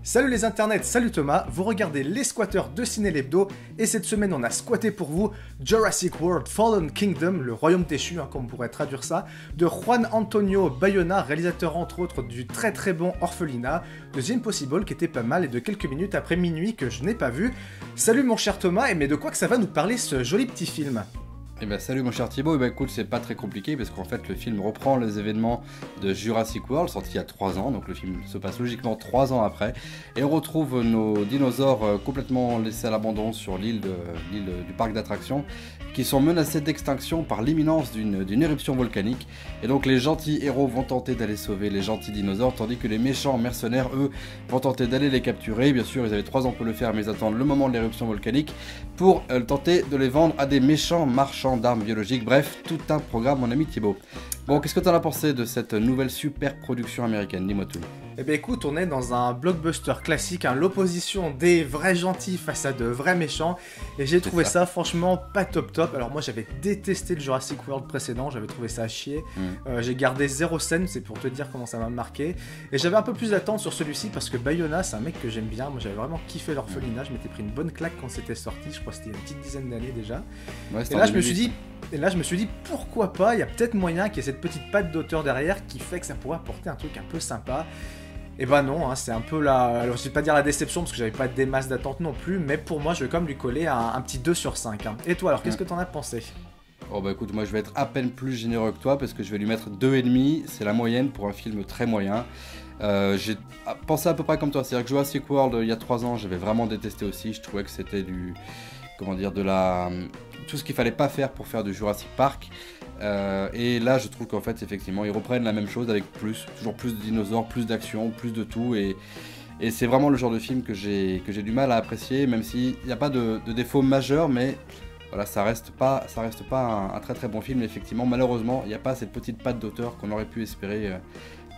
Salut les internets, salut Thomas, vous regardez Les Squatteurs de Ciné l'Hebdo et cette semaine on a squatté pour vous Jurassic World Fallen Kingdom, le royaume déchu, comme on pourrait traduire ça, de Juan Antonio Bayona, réalisateur entre autres du très très bon Orphelina, de The Impossible qui était pas mal et de quelques minutes après minuit que je n'ai pas vu. Salut mon cher Thomas, mais de quoi que ça va nous parler ce joli petit film ? Eh ben salut mon cher Thibaut, écoute c'est pas très compliqué parce qu'en fait le film reprend les événements de Jurassic World sorti il y a 3 ans, donc le film se passe logiquement 3 ans après et on retrouve nos dinosaures complètement laissés à l'abandon sur l'île du parc d'attractions qui sont menacés d'extinction par l'imminence d'une éruption volcanique et donc les gentils héros vont tenter d'aller sauver les gentils dinosaures tandis que les méchants mercenaires eux vont tenter d'aller les capturer. Bien sûr ils avaient 3 ans pour le faire mais ils attendent le moment de l'éruption volcanique pour tenter de les vendre à des méchants marchands d'armes biologiques, bref, tout un programme mon ami Thibaut. Bon, qu'est-ce que t'en as pensé de cette nouvelle super production américaine? Dis-moi tout. Eh bien écoute, on est dans un blockbuster classique, l'opposition des vrais gentils face à de vrais méchants, et j'ai trouvé ça franchement pas top. Alors moi j'avais détesté le Jurassic World précédent, j'avais trouvé ça à chier, j'ai gardé 0 scène, c'est pour te dire comment ça m'a marqué, et j'avais un peu plus d'attente sur celui-ci parce que Bayona c'est un mec que j'aime bien, moi j'avais vraiment kiffé l'Orphelinat, je m'étais pris une bonne claque quand c'était sorti, je crois que c'était il y a une petite dizaine d'années déjà, Ouais, et là je me suis dit pourquoi pas, il y a peut-être moyen qu'il y ait cette petite patte d'auteur derrière qui fait que ça pourrait apporter un truc un peu sympa. Et bah non, c'est un peu la... Alors je vais pas dire la déception parce que j'avais pas des masses d'attente non plus, mais pour moi je vais quand même lui coller un petit 2 sur 5. Et toi alors, qu'est-ce que t'en as pensé ? Oh bah écoute, moi je vais être à peine plus généreux que toi parce que je vais lui mettre 2,5, c'est la moyenne pour un film très moyen. J'ai pensé à peu près comme toi, c'est-à-dire que Jurassic World il y a 3 ans j'avais vraiment détesté aussi, je trouvais que c'était tout ce qu'il fallait pas faire pour faire du Jurassic Park. Et là je trouve qu'en fait effectivement ils reprennent la même chose avec toujours plus de dinosaures, plus d'action, plus de tout et c'est vraiment le genre de film que j'ai du mal à apprécier, même s'il n'y a pas de défaut majeur, mais voilà, ça reste pas un très très bon film. Effectivement, malheureusement, il n'y a pas cette petite patte d'auteur qu'on aurait pu espérer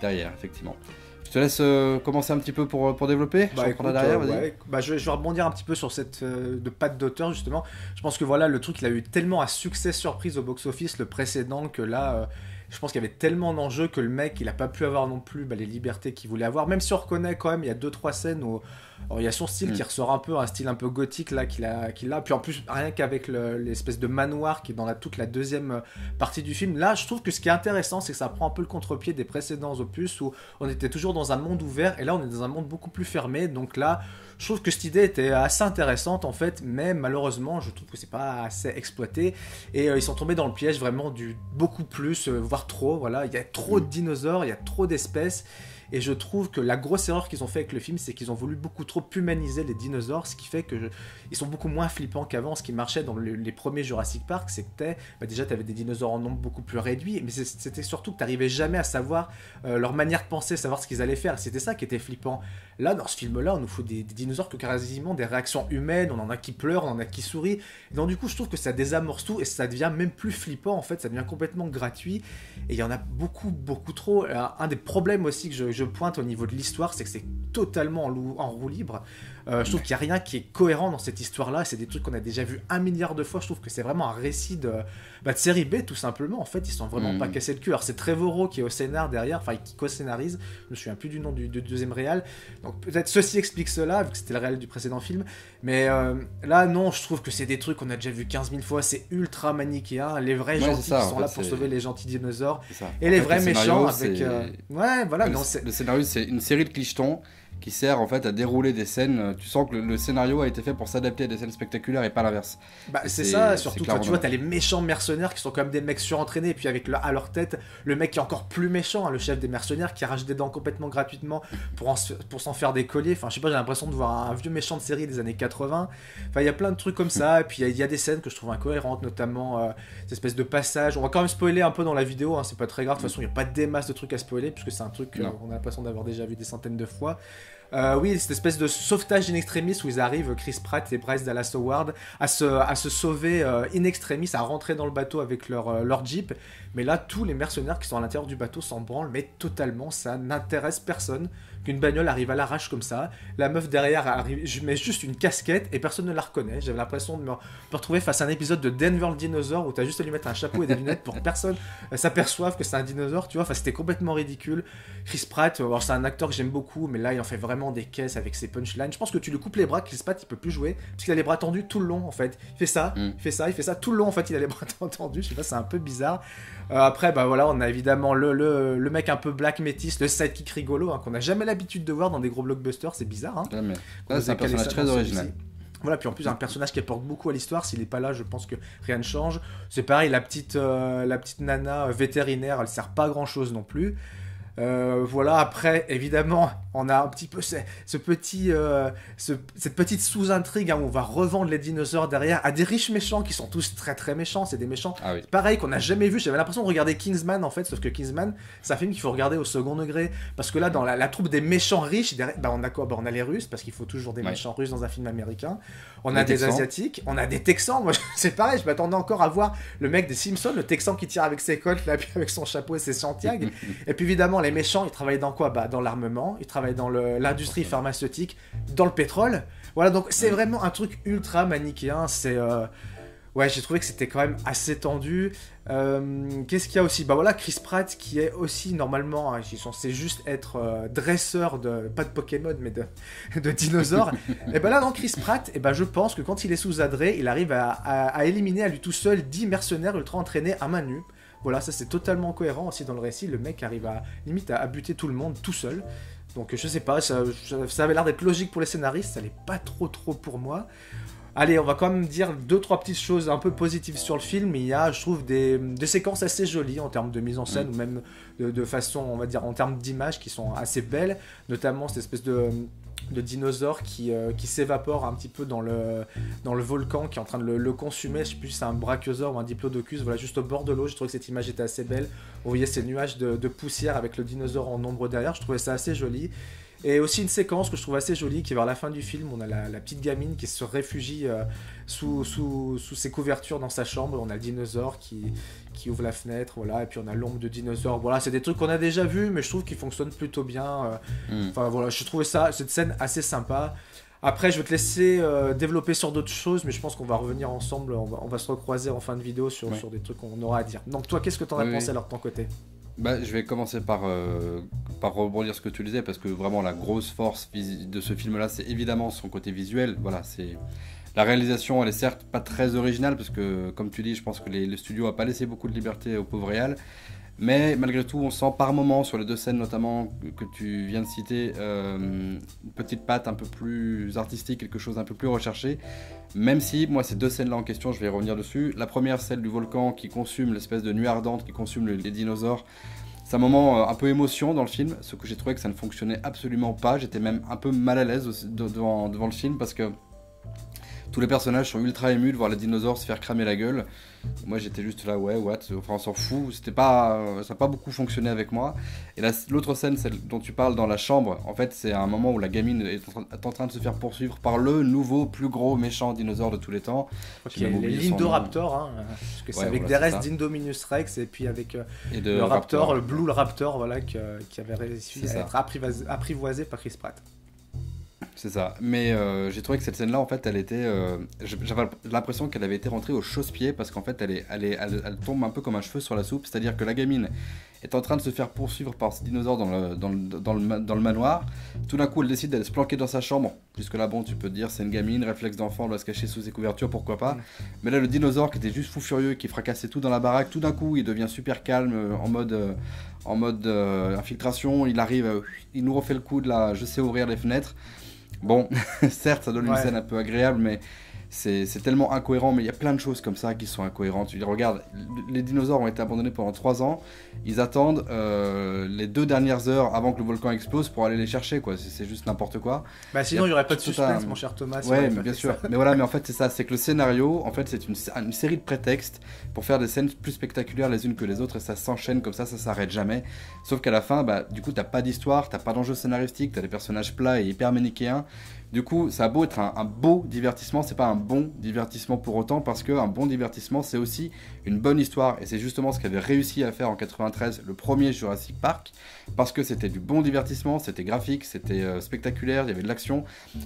derrière, effectivement. Je te laisse commencer un petit peu pour développer. Derrière, ouais. Je vais rebondir un petit peu sur cette de patte d'auteur justement. Je pense que voilà, le truc il a eu tellement un succès surprise au box-office le précédent que là, je pense qu'il y avait tellement d'enjeux que le mec il a pas pu avoir non plus les libertés qu'il voulait avoir. Même si on reconnaît quand même, il y a 2-3 scènes où il y a son style qui ressort un peu, un style un peu gothique là qu'il a. Puis en plus rien qu'avec l'espèce de manoir qui est dans toute la deuxième partie du film. Là, je trouve que ce qui est intéressant, c'est que ça prend un peu le contre-pied des précédents opus où on était toujours dans un monde ouvert et là on est dans un monde beaucoup plus fermé. Donc là, je trouve que cette idée était assez intéressante en fait, mais malheureusement, je trouve que c'est pas assez exploité et ils sont tombés dans le piège vraiment du beaucoup plus, voire trop. Voilà, il y a trop de dinosaures, il y a trop d'espèces. Et je trouve que la grosse erreur qu'ils ont fait avec le film, c'est qu'ils ont voulu beaucoup trop humaniser les dinosaures, ce qui fait qu'ils sont beaucoup moins flippants qu'avant. Ce qui marchait dans les premiers Jurassic Park, c'était déjà tu avais des dinosaures en nombre beaucoup plus réduit, mais c'était surtout que tu n'arrivais jamais à savoir leur manière de penser, savoir ce qu'ils allaient faire. C'était ça qui était flippant. Là, dans ce film-là, on nous fout des dinosaures qui ont quasiment des réactions humaines, on en a qui pleurent, on en a qui sourient. Et donc du coup, je trouve que ça désamorce tout et ça devient même plus flippant, en fait, ça devient complètement gratuit. Et il y en a beaucoup trop. Un des problèmes aussi que je pointe au niveau de l'histoire, c'est que c'est totalement en roue libre. Je trouve qu'il n'y a rien qui est cohérent dans cette histoire-là. C'est des trucs qu'on a déjà vu 1 milliard de fois. Je trouve que c'est vraiment un récit de série B, tout simplement. En fait, ils ne sont vraiment pas cassés le cul. Alors, c'est Trevorrow qui est au scénar derrière, enfin, qui co-scénarise. Je me souviens plus du nom du deuxième réal. Donc, peut-être ceci explique cela, vu que c'était le réal du précédent film. Mais là, non, je trouve que c'est des trucs qu'on a déjà vu 15 000 fois. C'est ultra manichéen. Les vrais gentils qui sont là pour sauver les gentils dinosaures. Et les vrais méchants avec... Ouais, voilà. Le scénario, c'est une série de clichetons qui sert en fait à dérouler des scènes. Tu sens que le scénario a été fait pour s'adapter à des scènes spectaculaires et pas l'inverse. C'est ça, surtout tu vois, t'as les méchants mercenaires qui sont quand même des mecs surentraînés, et puis avec à leur tête, le mec qui est encore plus méchant, le chef des mercenaires qui arrache des dents complètement gratuitement pour s'en faire des colliers. Enfin, je sais pas, j'ai l'impression de voir un vieux méchant de série des années 80. Enfin, il y a plein de trucs comme ça, et puis il y a des scènes que je trouve incohérentes, notamment cette espèce de passage. On va quand même spoiler un peu dans la vidéo, c'est pas très grave, de toute façon, il n'y a pas des masses de trucs à spoiler, puisque c'est un truc qu'on a l'impression d'avoir déjà vu des centaines de fois. Oui, cette espèce de sauvetage in extremis où ils arrivent, Chris Pratt et Bryce Dallas Howard, à se sauver in extremis, à rentrer dans le bateau avec leur jeep. Mais là, tous les mercenaires qui sont à l'intérieur du bateau s'en branlent, mais totalement, ça n'intéresse personne. qu'une bagnole arrive à l'arrache comme ça. La meuf derrière arrive, je mets juste une casquette et personne ne la reconnaît. J'avais l'impression de me retrouver face à un épisode de Denver le dinosaure où t'as juste à lui mettre un chapeau et des lunettes pour que personne s'aperçoive que c'est un dinosaure, tu vois. Enfin, c'était complètement ridicule. Chris Pratt, alors c'est un acteur que j'aime beaucoup, mais là il en fait vraiment des caisses avec ses punchlines. Je pense que tu lui coupes les bras, Chris Pratt il peut plus jouer parce qu'il a les bras tendus tout le long en fait. Il fait ça, il fait ça, il fait ça tout le long en fait. Il a les bras tendus. Je sais pas, c'est un peu bizarre. Après, bah voilà, on a évidemment le mec un peu black métis, le sidekick rigolo qu'on n'a jamais l'habitude de voir dans des gros blockbusters. C'est bizarre. Hein, ouais, mais là, c'est un personnage très original. Voilà, puis en plus un personnage qui apporte beaucoup à l'histoire. S'il n'est pas là, je pense que rien ne change. C'est pareil, la petite nana vétérinaire, elle sert pas à grand chose non plus. Voilà, après, évidemment, on a un petit peu cette petite sous-intrigue où on va revendre les dinosaures derrière à des riches méchants qui sont tous très très méchants. C'est des méchants pareil qu'on n'a jamais vu. J'avais l'impression de regarder Kingsman en fait, sauf que Kingsman, c'est un film qu'il faut regarder au second degré. Parce que là, dans la troupe des méchants riches, on a quoi ? On a les Russes, parce qu'il faut toujours des méchants russes dans un film américain. On a des Asiatiques, on a des Texans. Moi, c'est pareil, je m'attendais encore à voir le mec des Simpsons, le Texan qui tire avec ses colts, là, puis avec son chapeau et ses Santiago. Et puis évidemment, les méchants, ils travaillent dans quoi ? Dans l'armement, ils travaillent dans l'industrie pharmaceutique, dans le pétrole. Voilà, donc c'est vraiment un truc ultra manichéen. C'est ouais, j'ai trouvé que c'était quand même assez tendu. Qu'est-ce qu'il y a aussi ? Bah voilà, Chris Pratt qui est aussi normalement, il est censé juste être dresseur pas de Pokémon mais de dinosaures. Et ben là dans Chris Pratt, et ben je pense que quand il est sous adré, il arrive à éliminer à lui tout seul 10 mercenaires ultra entraînés à main nue. Voilà, ça c'est totalement cohérent aussi dans le récit. Le mec arrive limite à buter tout le monde tout seul. Donc je sais pas, ça avait l'air d'être logique pour les scénaristes, ça l'est pas trop pour moi. Allez, on va quand même dire 2-3 petites choses un peu positives sur le film. Il y a, je trouve, des séquences assez jolies en termes de mise en scène ou même de façon, on va dire, en termes d'image qui sont assez belles. Notamment cette espèce de dinosaure qui s'évapore un petit peu dans le volcan qui est en train de le consumer. Je sais plus si c'est un brachiosaure ou un diplodocus, voilà, juste au bord de l'eau. Je trouvais que cette image était assez belle. On voyait ces nuages de poussière avec le dinosaure en ombre derrière. Je trouvais ça assez joli. Et aussi une séquence que je trouve assez jolie qui est vers la fin du film. On a la petite gamine qui se réfugie sous ses couvertures dans sa chambre. On a le dinosaure qui ouvre la fenêtre, voilà, et puis on a l'ombre de dinosaure. Voilà, c'est des trucs qu'on a déjà vus, mais je trouve qu'ils fonctionnent plutôt bien. Enfin voilà, je trouvais cette scène assez sympa. Après, je vais te laisser développer sur d'autres choses, mais je pense qu'on va revenir ensemble. On va se recroiser en fin de vidéo sur des trucs qu'on aura à dire. Donc toi, qu'est-ce que t'en as pensé alors de ton côté ? Bah, je vais commencer par rebondir ce que tu disais, parce que vraiment la grosse force de ce film-là, c'est évidemment son côté visuel. Voilà, c'est la réalisation, elle est certes pas très originale, parce que comme tu dis, je pense que le studio a pas laissé beaucoup de liberté au pauvre réal. Mais malgré tout, on sent par moments, sur les 2 scènes notamment que tu viens de citer, une petite patte un peu plus artistique, quelque chose un peu plus recherché. Même si, moi, ces 2 scènes-là en question, je vais y revenir dessus. La première, celle du volcan qui consume l'espèce de nuée ardente, qui consume les dinosaures. C'est un moment un peu émotion dans le film, ce que j'ai trouvé que ça ne fonctionnait absolument pas. J'étais même un peu mal à l'aise devant le film parce que tous les personnages sont ultra émus de voir les dinosaures se faire cramer la gueule. Moi j'étais juste là, ouais, what, enfin on s'en fout, ça n'a pas beaucoup fonctionné avec moi. Et l'autre scène, celle dont tu parles dans la chambre, en fait c'est un moment où la gamine est en train de se faire poursuivre par le nouveau, plus gros méchant dinosaure de tous les temps. Okay, les Indoraptor, parce que c'est avec des restes d'Indominus Rex et puis avec le Raptor, le Blue Raptor, voilà, qui avait réussi à être apprivoisé par Chris Pratt. C'est ça, mais j'ai trouvé que cette scène-là, en fait, elle était, j'avais l'impression qu'elle avait été rentrée au chausse-pied parce qu'en fait, elle tombe un peu comme un cheveu sur la soupe, c'est-à-dire que la gamine est en train de se faire poursuivre par ce dinosaure dans le manoir. Tout d'un coup, elle décide d'aller se planquer dans sa chambre. Jusque-là, bon, tu peux te dire, c'est une gamine, réflexe d'enfant, elle va se cacher sous ses couvertures, pourquoi pas. Mais là, le dinosaure qui était juste fou furieux, qui fracassait tout dans la baraque, tout d'un coup, il devient super calme, en mode infiltration. Il arrive, il nous refait le coup de la, je sais ouvrir les fenêtres. Bon, certes, ça donne une scène un peu agréable, mais c'est tellement incohérent. Mais il y a plein de choses comme ça qui sont incohérentes. Tu dis, regarde, les dinosaures ont été abandonnés pendant 3 ans. Ils attendent les 2 dernières heures avant que le volcan explose pour aller les chercher, quoi. C'est juste n'importe quoi. Bah sinon, il n'y aurait pas de suspense, mon cher Thomas. Ouais, mais bien sûr. Mais voilà, mais en fait, c'est ça. C'est que le scénario, en fait, c'est une série de prétextes pour faire des scènes plus spectaculaires les unes que les autres. Et ça s'enchaîne comme ça s'arrête jamais. Sauf qu'à la fin, bah, du coup, t'as pas d'histoire, t'as pas d'enjeu scénaristique, t'as des personnages plats et hyper manichéens. Du coup, ça a beau être un beau divertissement, c'est pas un bon divertissement pour autant, parce qu'un bon divertissement, c'est aussi une bonne histoire. Et c'est justement ce qu'avait réussi à faire en 93 le premier Jurassic Park, parce que c'était du bon divertissement, c'était graphique, c'était spectaculaire, il y avait de l'action,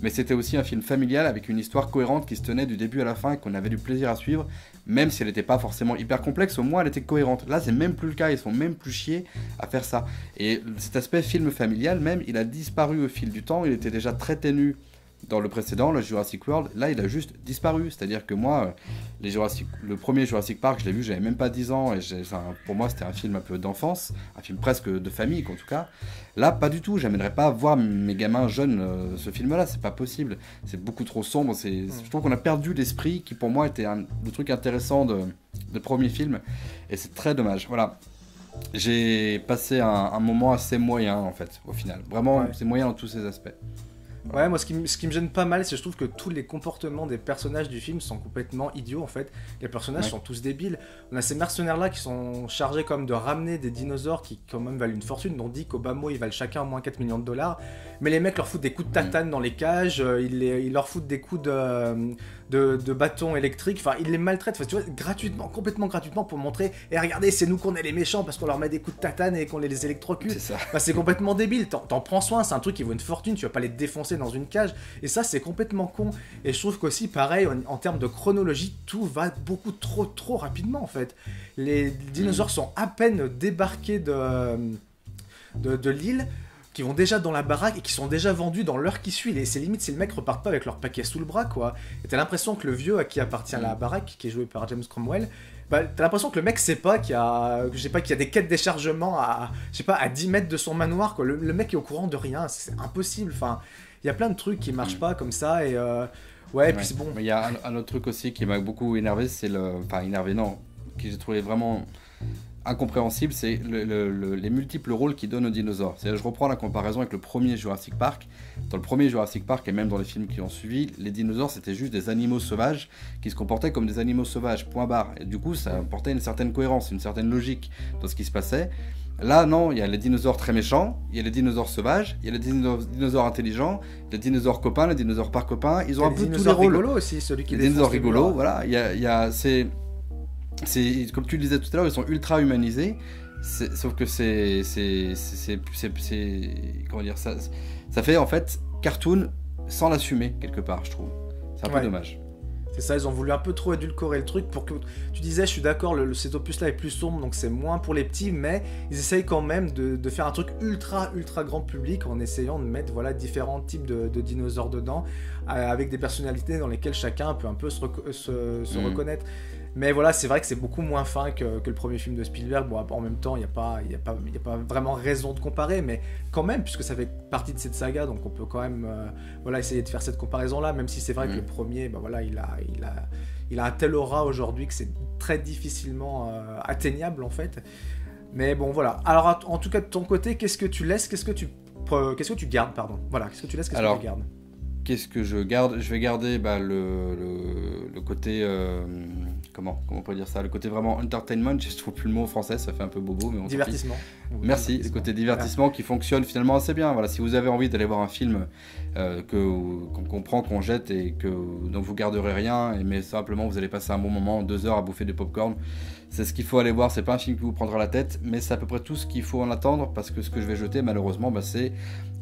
mais c'était aussi un film familial avec une histoire cohérente qui se tenait du début à la fin et qu'on avait du plaisir à suivre, même si elle n'était pas forcément hyper complexe, au moins elle était cohérente. Là, c'est même plus le cas, ils sont même plus chiés à faire ça. Et cet aspect film familial, même, il a disparu au fil du temps, il était déjà très ténu dans le précédent, le Jurassic World. Là, il a juste disparu. C'est-à-dire que moi, le premier Jurassic Park, je l'ai vu, j'avais même pas 10 ans. Et pour moi, c'était un film un peu d'enfance, un film presque de famille, en tout cas. Là, pas du tout. J'aimerais pas voir mes gamins jeunes ce film-là. C'est pas possible. C'est beaucoup trop sombre. Je trouve qu'on a perdu l'esprit qui, pour moi, était le truc intéressant de premier film. Et c'est très dommage. Voilà. J'ai passé un moment assez moyen, en fait, au final. Vraiment, c'est moyen dans tous ces aspects. Ouais, moi ce qui me gêne pas mal, c'est que je trouve que tous les comportements des personnages du film sont complètement idiots en fait. Les personnages sont tous débiles. On a ces mercenaires là qui sont chargés comme de ramener des dinosaures qui quand même valent une fortune. On dit qu'au bas mot ils valent chacun au moins 4 millions de dollars. Mais les mecs leur foutent des coups de tatane dans les cages, ils leur foutent des coups de bâton électrique, enfin ils les maltraitent, enfin, tu vois, gratuitement, complètement gratuitement pour montrer, et regardez c'est nous qu'on est les méchants parce qu'on leur met des coups de tatane et qu'on les électrocute. C'est ça. Enfin, c'est complètement débile, t'en prends soin, c'est un truc qui vaut une fortune, tu vas pas les défoncer dans une cage, et ça c'est complètement con. Et je trouve qu'aussi pareil en termes de chronologie, tout va beaucoup trop rapidement en fait. Les dinosaures sont à peine débarqués de l'île, qui vont déjà dans la baraque et qui sont déjà vendus dans l'heure qui suit. Et c'est limite si le mec repart pas avec leur paquet sous le bras, quoi. Et t'as l'impression que le vieux à qui appartient la baraque, qui est joué par James Cromwell, bah, t'as l'impression que le mec sait pas qu'il y a, qu'il y a des quêtes déchargement à 10 mètres de son manoir, quoi. Le mec est au courant de rien, c'est impossible. Enfin, il y a plein de trucs qui marchent pas comme ça et ouais, et puis c'est bon. Mais il y a un autre truc aussi qui m'a beaucoup énervé, c'est enfin énervé non, que j'ai trouvé vraiment incompréhensible, c'est les multiples rôles qu'ils donnent aux dinosaures. Je reprends la comparaison avec le premier Jurassic Park. Dans le premier Jurassic Park et même dans les films qui ont suivi, les dinosaures c'était juste des animaux sauvages qui se comportaient comme des animaux sauvages, point barre. Et du coup ça apportait une certaine cohérence, une certaine logique dans ce qui se passait. Là non, il y a les dinosaures très méchants, il y a les dinosaures sauvages, il y a les dinosaures intelligents, les dinosaures copains, les dinosaures pas copains, ils ont un peu tous les rôles. Rigolos aussi, celui qui les dinosaures rigolos, voilà, c'est comme tu le disais tout à l'heure, ils sont ultra humanisés, sauf que comment dire, ça fait en fait cartoon sans l'assumer quelque part, je trouve. C'est un peu dommage. C'est ça, ils ont voulu un peu trop édulcorer le truc pour que... Tu disais, je suis d'accord, cet opus-là est plus sombre, donc c'est moins pour les petits, mais ils essayent quand même de faire un truc ultra grand public en essayant de mettre différents types de dinosaures dedans, avec des personnalités dans lesquelles chacun peut un peu se reconnaître. Mais voilà, c'est vrai que c'est beaucoup moins fin que le premier film de Spielberg. Bon, en même temps, il n'y a pas vraiment raison de comparer, mais quand même, puisque ça fait partie de cette saga, donc on peut quand même essayer de faire cette comparaison-là, même si c'est vrai que le premier, il a un tel aura aujourd'hui que c'est très difficilement atteignable, en fait. Mais bon, voilà. Alors, en tout cas, de ton côté, qu'est-ce que tu laisses, qu'est-ce que tu gardes, pardon. Voilà, qu'est-ce que tu laisses, qu'est-ce que tu gardes? Qu'est-ce que je garde? Je vais garder le côté... comment on peut dire ça? Le côté vraiment entertainment, je trouve plus le mot en français, ça fait un peu bobo. Mais divertissement. Merci, le côté divertissement qui fonctionne finalement assez bien. Voilà, si vous avez envie d'aller voir un film qu'on comprend, qu'on jette et dont vous garderez rien, mais simplement vous allez passer un bon moment, 2 heures à bouffer du popcorn, c'est ce qu'il faut aller voir. C'est pas un film qui vous prendra la tête, mais c'est à peu près tout ce qu'il faut en attendre, parce que ce que je vais jeter malheureusement, c'est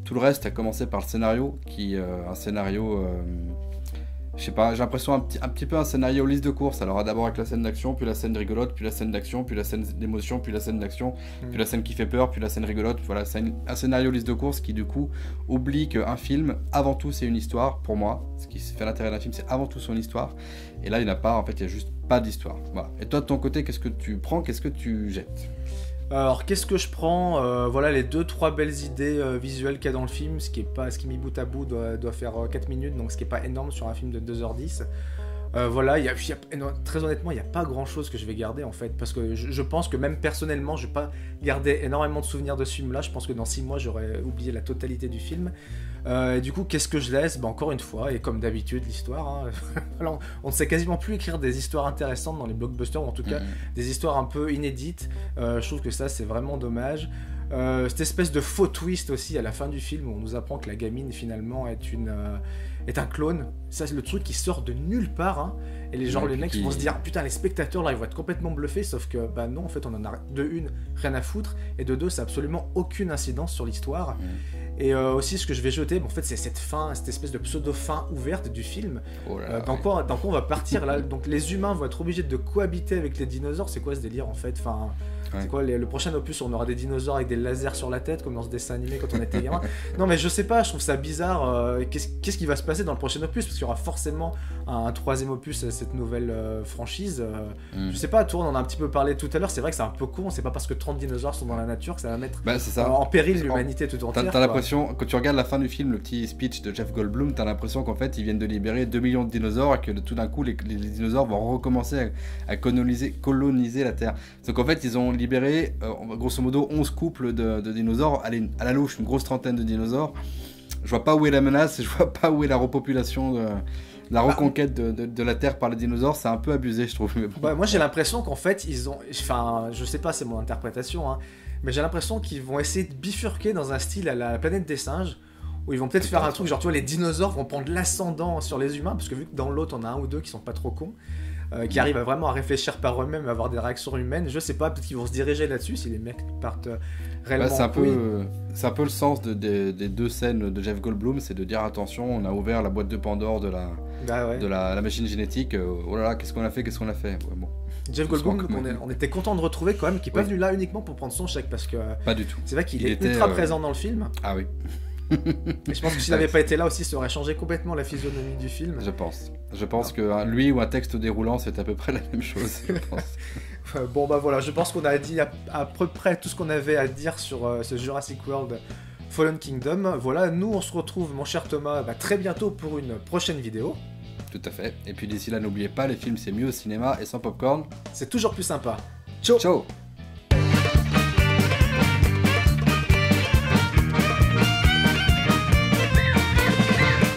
tout le reste, à commencer par le scénario, qui est un scénario... je sais pas, j'ai l'impression un petit peu un scénario liste de course. Alors d'abord avec la scène d'action, puis la scène rigolote, puis la scène d'action, puis la scène d'émotion, puis la scène d'action, puis la scène qui fait peur, puis la scène rigolote. Voilà, c'est un scénario liste de course qui du coup oublie qu'un film, avant tout c'est une histoire, pour moi. Ce qui fait l'intérêt d'un film, c'est avant tout son histoire. Et là il n'y en a pas, en fait il n'y a juste pas d'histoire. Voilà. Et toi de ton côté, qu'est-ce que tu prends, qu'est-ce que tu jettes? Alors qu'est-ce que je prends? Voilà les 2-3 belles idées visuelles qu'il y a dans le film, ce qui mis bout à bout doit faire 4 minutes, donc ce qui est pas énorme sur un film de 2h10. Voilà, très honnêtement, il n'y a pas grand chose que je vais garder en fait, parce que je pense que même personnellement, je vais pas garder énormément de souvenirs de ce film-là. Je pense que dans 6 mois, j'aurais oublié la totalité du film. Et du coup, qu'est-ce que je laisse? Encore une fois, et comme d'habitude, l'histoire. Hein, alors, on ne sait quasiment plus écrire des histoires intéressantes dans les blockbusters, ou en tout cas des histoires un peu inédites. Je trouve que ça, c'est vraiment dommage. Cette espèce de faux twist aussi à la fin du film où on nous apprend que la gamine finalement est un clone. Ça c'est le truc qui sort de nulle part, hein. Et les mecs vont se dire putain, les spectateurs là ils vont être complètement bluffés, sauf que bah non, en fait on en a de une rien à foutre, et de deux ça a absolument aucune incidence sur l'histoire. Et aussi ce que je vais jeter, en fait c'est cette fin, cette espèce de pseudo fin ouverte du film. Dans quoi on va partir là. Donc les humains vont être obligés de cohabiter avec les dinosaures. C'est quoi ce délire en fait? Enfin, c'est quoi le prochain opus? On aura des dinosaures avec des lasers sur la tête comme dans ce dessin animé quand on était gamin. Non mais je sais pas, je trouve ça bizarre. Qu'est-ce qui va se passer dans le prochain opus? Parce qu'il y aura forcément un troisième opus à cette nouvelle franchise. Je sais pas, toi on en a un petit peu parlé tout à l'heure. C'est vrai que c'est un peu con. C'est pas parce que 30 dinosaures sont dans la nature que ça va mettre en péril l'humanité tout entière. T'as l'impression, quand tu regardes la fin du film, le petit speech de Jeff Goldblum, t'as l'impression qu'en fait ils viennent de libérer 2 millions de dinosaures et que tout d'un coup les dinosaures vont recommencer à coloniser la Terre. Donc en fait ils ont libéré grosso modo 11 couples de dinosaures à la louche, une grosse trentaine de dinosaures. Je vois pas où est la menace, je vois pas où est la repopulation la reconquête de la Terre par les dinosaures. C'est un peu abusé, je trouve. Moi j'ai l'impression qu'en fait ils ont, enfin je sais pas, c'est mon interprétation, hein, mais j'ai l'impression qu'ils vont essayer de bifurquer dans un style à la planète des singes, où ils vont peut-être faire un truc genre tu vois les dinosaures vont prendre l'ascendant sur les humains, parce que vu que dans l'autre on a un ou deux qui sont pas trop cons, qui arrivent vraiment à réfléchir par eux-mêmes, à avoir des réactions humaines. Je sais pas, peut-être qu'ils vont se diriger là-dessus si les mecs partent réellement. C'est un peu le sens des deux scènes de Jeff Goldblum, c'est de dire attention, on a ouvert la boîte de Pandore de la machine génétique. Oh là là, qu'est-ce qu'on a fait Ouais, bon. Jeff Goldblum, on était content de retrouver quand même, qui n'est pas venu là uniquement pour prendre son chèque, parce que pas du tout. C'est vrai qu'il est ultra présent dans le film. Ah oui. Et je pense que s'il n'avait pas été là aussi, ça aurait changé complètement la physionomie du film. Je pense que lui ou un texte déroulant, c'est à peu près la même chose. Je pense. Bon bah voilà, je pense qu'on a dit à peu près tout ce qu'on avait à dire sur ce Jurassic World Fallen Kingdom. Voilà, nous on se retrouve, mon cher Thomas, très bientôt pour une prochaine vidéo. Tout à fait. Et puis d'ici là, n'oubliez pas, les films c'est mieux au cinéma et sans popcorn. C'est toujours plus sympa. Ciao. Ciao.